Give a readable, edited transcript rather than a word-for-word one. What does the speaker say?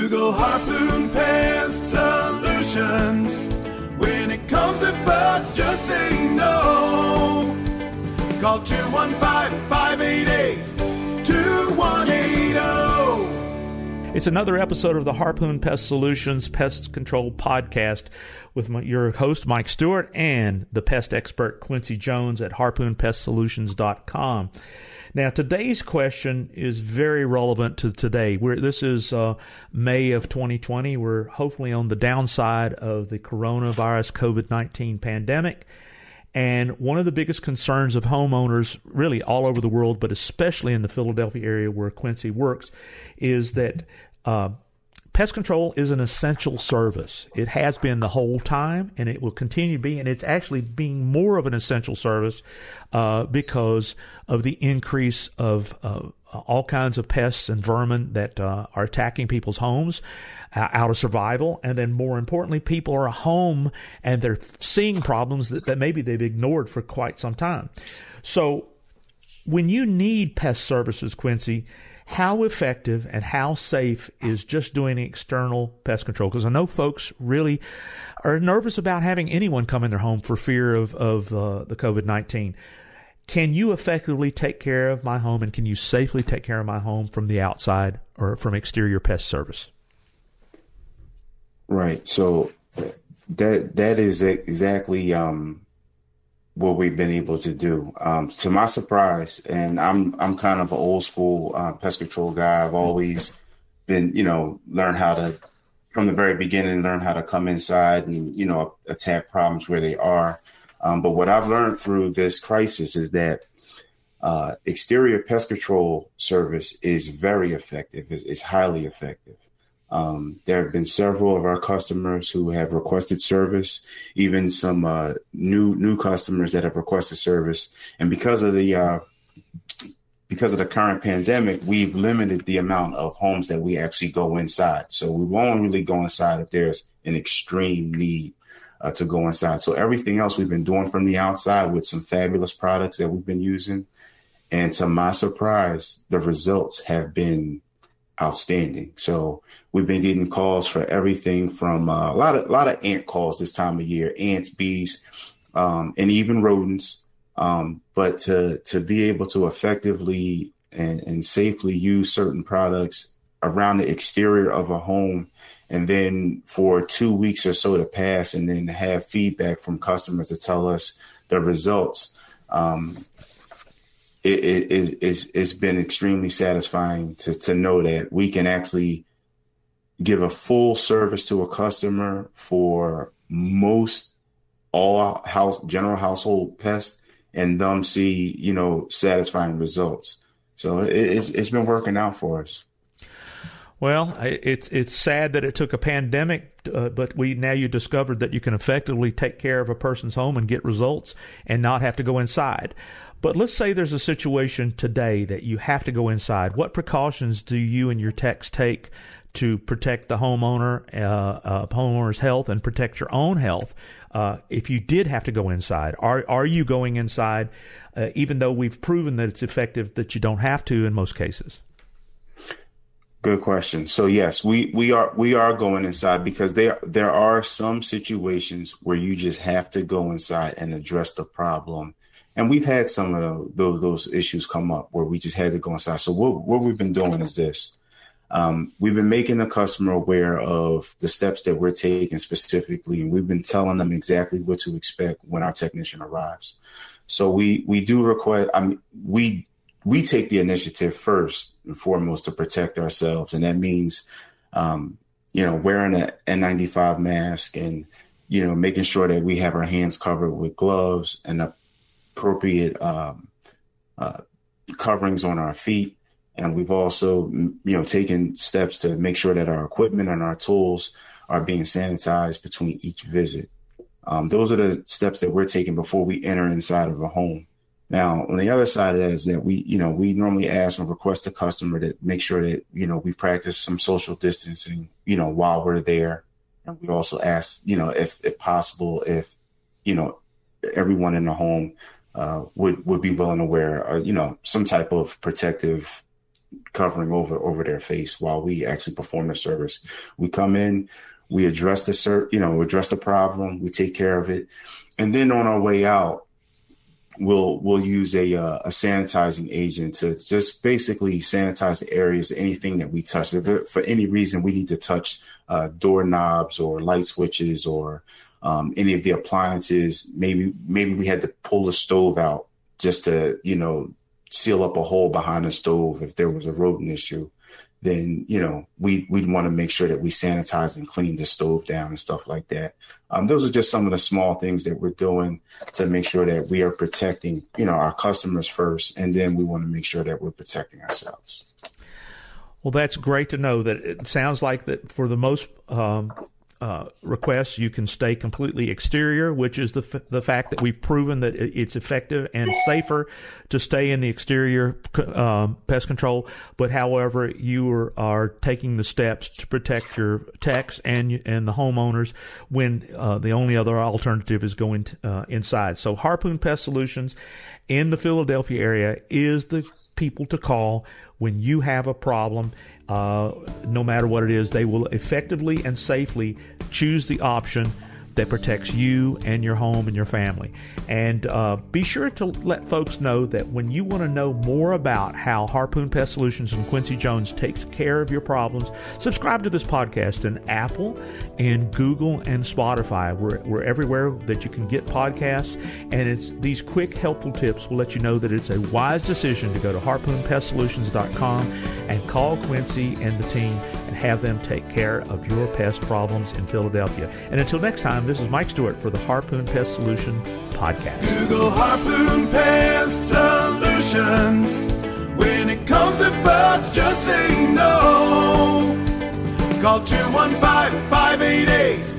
Google Harpoon Pest Solutions. When it comes to bugs, just say no. Call 215-588-2180. It's another episode of the Harpoon Pest Solutions Pest Control Podcast with your host, Mike Stewart, and the pest expert, Quincy Jones at harpoonpestsolutions.com. Now, today's question is very relevant to today. This is May of 2020. We're hopefully on the downside of the coronavirus COVID-19 pandemic. And one of the biggest concerns of homeowners, really all over the world, but especially in the Philadelphia area where Quincy works, is that pest control is an essential service. It has been the whole time, and it will continue to be, and it's actually being more of an essential service because of the increase of all kinds of pests and vermin that are attacking people's homes out of survival. And then more importantly, people are home and they're seeing problems that maybe they've ignored for quite some time. So when you need pest services, Quincy, how effective and how safe is just doing external pest control? Because I know folks really are nervous about having anyone come in their home for fear of the COVID-19. Can you effectively take care of my home, and can you safely take care of my home from the outside or from exterior pest service? Right. So that is exactly what we've been able to do. To my surprise, and I'm kind of an old school pest control guy. I've always been, learn how to, from the very beginning, learn how to come inside and, attack problems where they are. But what I've learned through this crisis is that exterior pest control service is very effective. It's highly effective. There have been several of our customers who have requested service, even some new customers that have requested service. And because of the current pandemic, we've limited the amount of homes that we actually go inside. So we won't really go inside if there's an extreme need to go inside. So everything else we've been doing from the outside with some fabulous products that we've been using. And to my surprise, the results have been outstanding. So we've been getting calls for everything from a lot of ant calls this time of year, ants, bees, and even rodents. But to be able to effectively and safely use certain products around the exterior of a home, and then for 2 weeks or so to pass, and then have feedback from customers to tell us the results. It's been extremely satisfying to know that we can actually give a full service to a customer for most all general household pests, and them see, satisfying results. So it's been working out for us. Well, it's sad that it took a pandemic, but you discovered that you can effectively take care of a person's home and get results and not have to go inside. But let's say there's a situation today that you have to go inside. What precautions do you and your techs take to protect the homeowner's health and protect your own health if you did have to go inside? Are you going inside, even though we've proven that it's effective, that you don't have to in most cases? Good question. So yes, we are going inside, because there are some situations where you just have to go inside and address the problem. And we've had some of those issues come up where we just had to go inside. So what we've been doing is this. We've been making the customer aware of the steps that we're taking specifically, and we've been telling them exactly what to expect when our technician arrives. So we do request, we take the initiative first and foremost to protect ourselves. And that means, wearing an N95 mask and, making sure that we have our hands covered with gloves and appropriate coverings on our feet. And we've also, taken steps to make sure that our equipment and our tools are being sanitized between each visit. Those are the steps that we're taking before we enter inside of a home. Now, on the other side of that is that we normally ask and request the customer to make sure that, we practice some social distancing, while we're there. And we also ask, if possible, if, everyone in the home would be willing to wear, some type of protective covering over their face while we actually perform the service. We come in, we address address the problem, we take care of it, and then on our way out, we'll use a sanitizing agent to just basically sanitize the areas, anything that we touch. If for any reason we need to touch doorknobs or light switches or any of the appliances, maybe we had to pull the stove out just to, seal up a hole behind the stove if there was a rodent issue, then, we'd want to make sure that we sanitize and clean the stove down and stuff like that. Those are just some of the small things that we're doing to make sure that we are protecting, our customers first, and then we want to make sure that we're protecting ourselves. Well, that's great to know. That it sounds like that for the most requests, you can stay completely exterior, which is the fact that we've proven that it's effective and safer to stay in the exterior pest control. But however, you are taking the steps to protect your techs and the homeowners when the only other alternative is going inside. So Harpoon Pest Solutions in the Philadelphia area is the people to call when you have a problem. No matter what it is, they will effectively and safely choose the option that protects you and your home and your family. And be sure to let folks know that when you want to know more about how Harpoon Pest Solutions and Quincy Jones takes care of your problems, subscribe to this podcast in Apple and Google and Spotify. We're everywhere that you can get podcasts, and it's these quick, helpful tips will let you know that it's a wise decision to go to harpoonpestsolutions.com and call Quincy and the team and have them take care of your pest problems in Philadelphia. And until next time, this is Mike Stewart for the Harpoon Pest Solution Podcast. Google Harpoon Pest Solutions. When it comes to bugs, just say no. Call 215-588